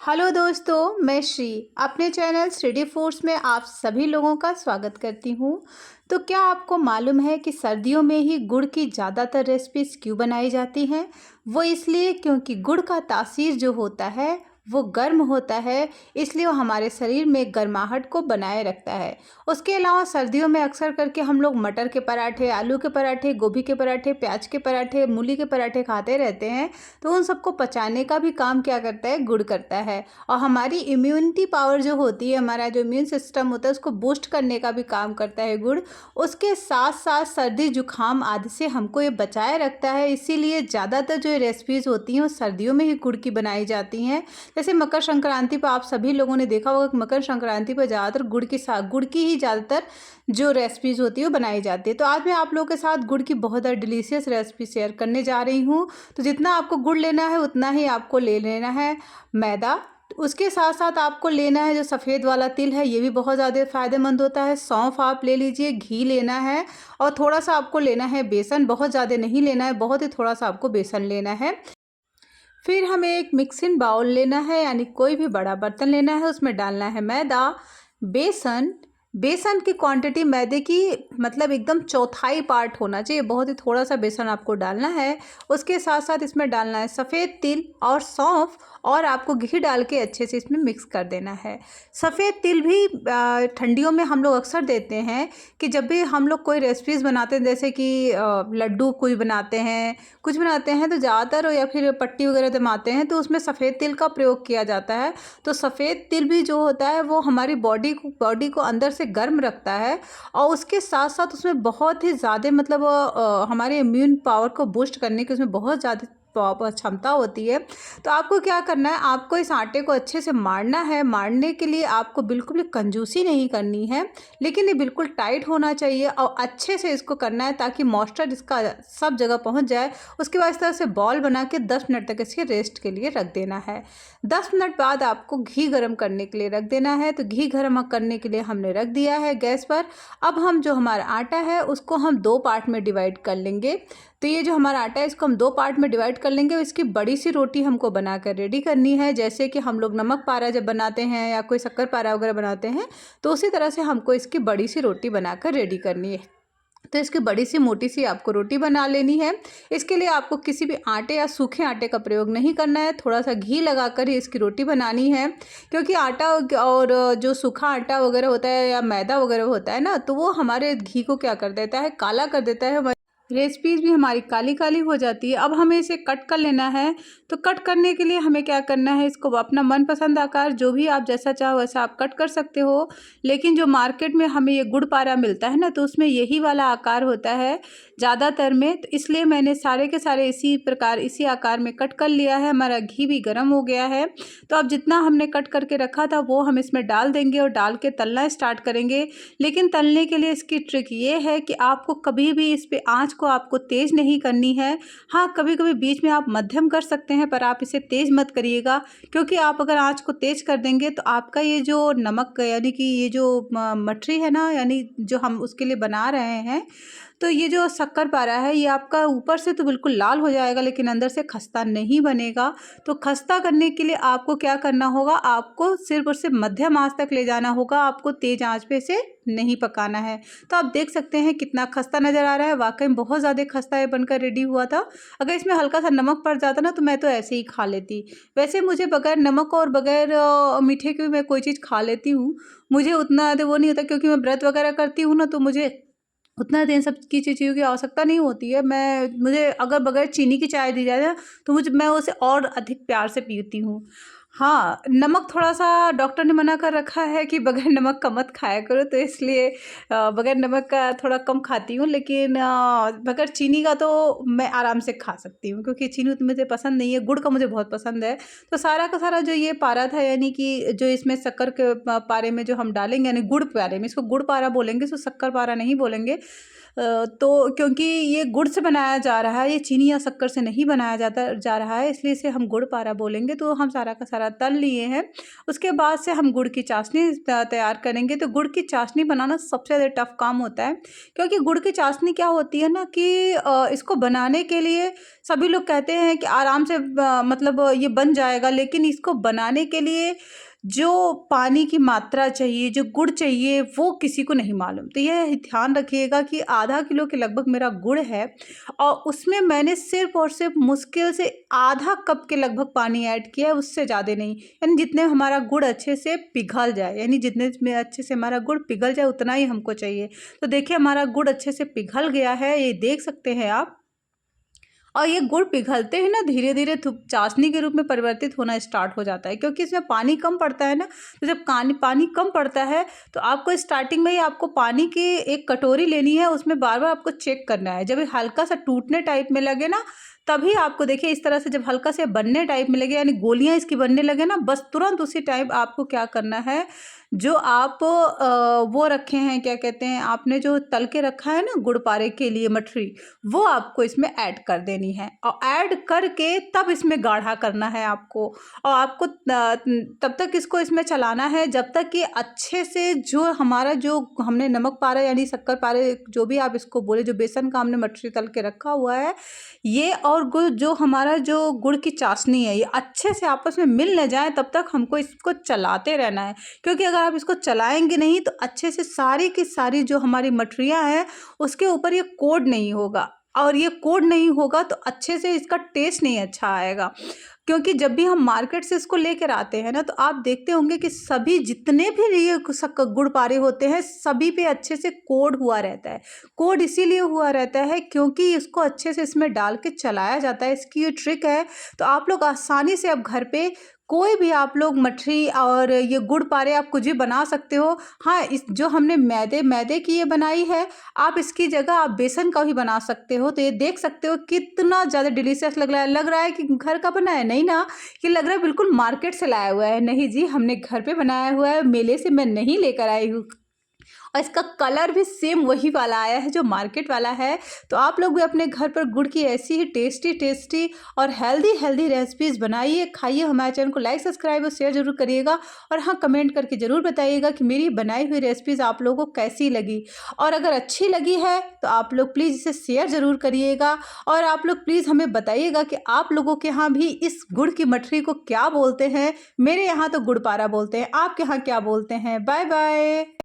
Hello दोस्तों, मैं श्री अपने चैनल श्रीडी फूड्स में आप सभी लोगों का स्वागत करती हूँ। तो क्या आपको मालूम है कि सर्दियों में ही गुड़ की ज़्यादातर रेसिपीज़ क्यों बनाई जाती हैं? वो इसलिए क्योंकि गुड़ का तासीर जो होता है वो गर्म होता है, इसलिए वो हमारे शरीर में गर्माहट को बनाए रखता है। उसके अलावा सर्दियों में अक्सर करके हम लोग मटर के पराठे, आलू के पराठे, गोभी के पराठे, प्याज के पराठे, मूली के पराठे खाते रहते हैं। तो उन सबको पचाने का भी काम क्या करता है? गुड़ करता है। और हमारी इम्यूनिटी पावर जो होती है, हमारा जो इम्यून सिस्टम होता है, उसको बूस्ट करने का भी काम करता है गुड़। उसके साथ साथ सर्दी जुकाम आदि से हमको ये बचाए रखता है। इसीलिए ज़्यादातर जो रेसिपीज़ होती हैं वो सर्दियों में ही गुड़ की बनाई जाती हैं। जैसे मकर संक्रांति पर आप सभी लोगों ने देखा होगा कि मकर संक्रांति पर ज़्यादातर गुड़ की ही ज़्यादातर जो रेसिपीज़ होती है वो बनाई जाती है। तो आज मैं आप लोगों के साथ गुड़ की बहुत ज़्यादा डिलीशियस रेसिपी शेयर करने जा रही हूँ। तो जितना आपको गुड़ लेना है उतना ही आपको ले लेना है मैदा। उसके साथ साथ आपको लेना है जो सफ़ेद वाला तिल है, ये भी बहुत ज़्यादा फ़ायदेमंद होता है। सौंफ आप ले लीजिए, घी लेना है और थोड़ा सा आपको लेना है बेसन। बहुत ज़्यादा नहीं लेना है, बहुत ही थोड़ा सा आपको बेसन लेना है। फिर हमें एक मिक्सिंग बाउल लेना है, यानी कोई भी बड़ा बर्तन लेना है, उसमें डालना है मैदा, बेसन। बेसन की क्वांटिटी मैदे की मतलब एकदम चौथाई पार्ट होना चाहिए, बहुत ही थोड़ा सा बेसन आपको डालना है। उसके साथ साथ इसमें डालना है सफ़ेद तिल और सौंफ, और आपको घी डाल के अच्छे से इसमें मिक्स कर देना है। सफ़ेद तिल भी ठंडियों में हम लोग अक्सर देते हैं कि जब भी हम लोग कोई रेसिपीज़ बनाते हैं, जैसे कि लड्डू कोई बनाते हैं, कुछ बनाते हैं, तो ज़्यादातर या फिर पट्टी वगैरह जमाते हैं तो उसमें सफ़ेद तिल का प्रयोग किया जाता है। तो सफ़ेद तिल भी जो होता है वो हमारी बॉडी को अंदर से गर्म रखता है, और उसके साथ साथ उसमें बहुत ही ज़्यादा मतलब हमारे इम्यून पावर को बूस्ट करने की उसमें बहुत ज़्यादा क्षमता होती है। तो आपको क्या करना है, आपको इस आटे को अच्छे से मारना है। मारने के लिए आपको बिल्कुल भी कंजूसी नहीं करनी है, लेकिन ये बिल्कुल टाइट होना चाहिए और अच्छे से इसको करना है ताकि मॉइस्चर इसका सब जगह पहुंच जाए। उसके बाद इस तरह से बॉल बना के 10 मिनट तक इसके रेस्ट के लिए रख देना है। 10 मिनट बाद आपको घी गर्म करने के लिए रख देना है। तो घी गर्म करने के लिए हमने रख दिया है गैस पर। अब हम जो हमारा आटा है उसको हम 2 पार्ट में डिवाइड कर लेंगे। तो ये जो हमारा आटा है इसको हम 2 पार्ट में डिवाइड कर लेंगे। इसकी बड़ी सी रोटी हमको बनाकर रेडी करनी है, जैसे कि हम लोग नमक पारा जब बनाते हैं या कोई शक्कर पारा वगैरह बनाते हैं, तो उसी तरह से हमको इसकी बड़ी सी रोटी बनाकर रेडी करनी है। तो इसकी बड़ी सी मोटी सी आपको रोटी बना लेनी है। इसके लिए आपको किसी भी आटे या सूखे आटे का प्रयोग नहीं करना है, थोड़ा सा घी लगाकर ही इसकी रोटी बनानी है। क्योंकि आटा और जो सूखा आटा वगैरह होता है या मैदा वगैरह होता है ना, तो वो हमारे घी को क्या कर देता है, काला कर देता है। रेसिपीज़ भी हमारी काली काली हो जाती है। अब हमें इसे कट कर लेना है। तो कट करने के लिए हमें क्या करना है, इसको अपना मनपसंद आकार जो भी आप जैसा चाहो वैसा आप कट कर सकते हो। लेकिन जो मार्केट में हमें ये गुड़ पारा मिलता है ना, तो उसमें यही वाला आकार होता है ज़्यादातर में। तो इसलिए मैंने सारे के सारे इसी प्रकार इसी आकार में कट कर लिया है। हमारा घी भी गर्म हो गया है। तो अब जितना हमने कट करके रखा था वो हम इसमें डाल देंगे और डाल के तलना स्टार्ट करेंगे। लेकिन तलने के लिए इसकी ट्रिक ये है कि आपको कभी भी इस पे आँच को आपको तेज़ नहीं करनी है। हाँ, कभी कभी बीच में आप मध्यम कर सकते हैं, पर आप इसे तेज़ मत करिएगा, क्योंकि आप अगर आँच को तेज़ कर देंगे तो आपका ये जो नमक यानी कि ये जो मठरी है ना, यानी जो हम उसके लिए बना रहे हैं, तो ये जो शक्कर पारा है ये आपका ऊपर से तो बिल्कुल लाल हो जाएगा लेकिन अंदर से खस्ता नहीं बनेगा। तो खस्ता करने के लिए आपको क्या करना होगा, आपको सिर्फ और सिर्फ मध्यम आंच तक ले जाना होगा, आपको तेज़ आंच पे इसे नहीं पकाना है। तो आप देख सकते हैं कितना खस्ता नज़र आ रहा है, वाकई में बहुत ज़्यादा खस्ता ये बनकर रेडी हुआ था। अगर इसमें हल्का सा नमक पड़ जाता ना तो मैं तो ऐसे ही खा लेती। वैसे मुझे बगैर नमक और बगैर मीठे के भी मैं कोई चीज़ खा लेती हूँ। मुझे उतना वो नहीं होता, क्योंकि मैं व्रत वगैरह करती हूँ ना, तो मुझे उतना दिन सब की चीज़ों की आवश्यकता नहीं होती है। मुझे अगर बगैर चीनी की चाय दी जाए ना, तो मैं उसे और अधिक प्यार से पीती हूँ। हाँ, नमक थोड़ा-सा डॉक्टर ने मना कर रखा है कि बगैर नमक का मत खाया करो, तो इसलिए बगैर नमक का थोड़ा कम खाती हूँ। लेकिन बगैर चीनी का तो मैं आराम से खा सकती हूँ, क्योंकि चीनी उतनी मुझे पसंद नहीं है, गुड़ का मुझे बहुत पसंद है। तो सारा का सारा जो ये पारा था, यानी कि जो इसमें शक्कर के पारे में जो हम डालेंगे, यानी गुड़ पारे में, इसको गुड़ पारा बोलेंगे, इसको शक्कर पारा नहीं बोलेंगे। तो क्योंकि ये गुड़ से बनाया जा रहा है, ये चीनी या शक्कर से नहीं बनाया जा रहा है, इसलिए इसे हम गुड़ पारा बोलेंगे। तो हम सारा का सारा तल लिए हैं। उसके बाद से हम गुड़ की चाशनी तैयार करेंगे। तो गुड़ की चाशनी बनाना सबसे ज़्यादा टफ काम होता है, क्योंकि गुड़ की चाशनी क्या होती है ना कि इसको बनाने के लिए सभी लोग कहते हैं कि आराम से मतलब ये बन जाएगा, लेकिन इसको बनाने के लिए जो पानी की मात्रा चाहिए, जो गुड़ चाहिए, वो किसी को नहीं मालूम। तो यह ध्यान रखिएगा कि आधा किलो के लगभग मेरा गुड़ है और उसमें मैंने सिर्फ़ और सिर्फ़ मुश्किल से आधा कप के लगभग पानी ऐड किया है, उससे ज़्यादा नहीं। यानी जितने हमारा गुड़ अच्छे से पिघल जाए, यानी जितने में अच्छे से हमारा गुड़ पिघल जाए उतना ही हमको चाहिए। तो देखिए हमारा गुड़ अच्छे से पिघल गया है, ये देख सकते हैं आप। और ये गुड़ पिघलते ही ना धीरे-धीरे चाशनी के रूप में परिवर्तित होना स्टार्ट हो जाता है, क्योंकि इसमें पानी कम पड़ता है ना। तो जब पानी कम पड़ता है तो आपको स्टार्टिंग में ही आपको पानी की एक कटोरी लेनी है, उसमें बार-बार आपको चेक करना है। जब ये हल्का सा टूटने टाइप में लगे ना, तभी आपको देखिए इस तरह से जब हल्का से बनने टाइप में लगे, यानी गोलियाँ इसकी बनने लगे ना, बस तुरंत उसी टाइम आपको क्या करना है, जो आप वो रखे हैं, क्या कहते हैं, आपने जो तल के रखा है ना गुड़ पारे के लिए मठरी, वो आपको इसमें ऐड कर देनी है और ऐड करके तब इसमें गाढ़ा करना है आपको। और आपको तब तक इसको इसमें चलाना है जब तक कि अच्छे से जो हमारा जो हमने नमक पारा यानी शक्कर पारे जो भी आप इसको बोले, जो बेसन का हमने मठरी तल के रखा हुआ है, ये और गुड़ जो हमारा जो गुड़ की चाशनी है, ये अच्छे से आपस में मिल न जाए तब तक हमको इसको चलाते रहना है। क्योंकि अगर आप इसको चलाएंगे नहीं तो अच्छे से सारी की सारी जो हमारी मठरियाँ हैं उसके ऊपर ये कोड नहीं होगा, और ये कोड नहीं होगा तो अच्छे से इसका टेस्ट नहीं अच्छा आएगा। क्योंकि जब भी हम मार्केट से इसको लेकर आते हैं ना, तो आप देखते होंगे कि सभी जितने भी ये गुड़ पारे होते हैं सभी पे अच्छे से कोड हुआ रहता है। कोड इसीलिए हुआ रहता है क्योंकि इसको अच्छे से इसमें डाल के चलाया जाता है, इसकी ये ट्रिक है। तो आप लोग आसानी से अब घर पे कोई भी आप लोग मठरी और ये गुड़ पारे आप कुछ भी बना सकते हो। हाँ, इस जो हमने मैदे की ये बनाई है, आप इसकी जगह आप बेसन का भी बना सकते हो। तो ये देख सकते हो कितना ज़्यादा डिलीशियस लग रहा है कि घर का बना है, नहीं ना, ये लग रहा है बिल्कुल मार्केट से लाया हुआ है। नहीं जी, हमने घर पे बनाया हुआ है, मेले से मैं नहीं लेकर आई हूँ। और इसका कलर भी सेम वही वाला आया है जो मार्केट वाला है। तो आप लोग भी अपने घर पर गुड़ की ऐसी ही टेस्टी और हेल्दी रेसिपीज़ बनाइए, खाइए। हमारे चैनल को लाइक, सब्सक्राइब और शेयर ज़रूर करिएगा। और हाँ, कमेंट करके ज़रूर बताइएगा कि मेरी बनाई हुई रेसिपीज़ आप लोगों को कैसी लगी। और अगर अच्छी लगी है तो आप लोग प्लीज़ इसे शेयर ज़रूर करिएगा। और आप लोग प्लीज़ हमें बताइएगा कि आप लोगों के यहाँ भी इस गुड़ की मठरी को क्या बोलते हैं। मेरे यहाँ तो गुड़ पारा बोलते हैं, आपके यहाँ क्या बोलते हैं। Bye bye.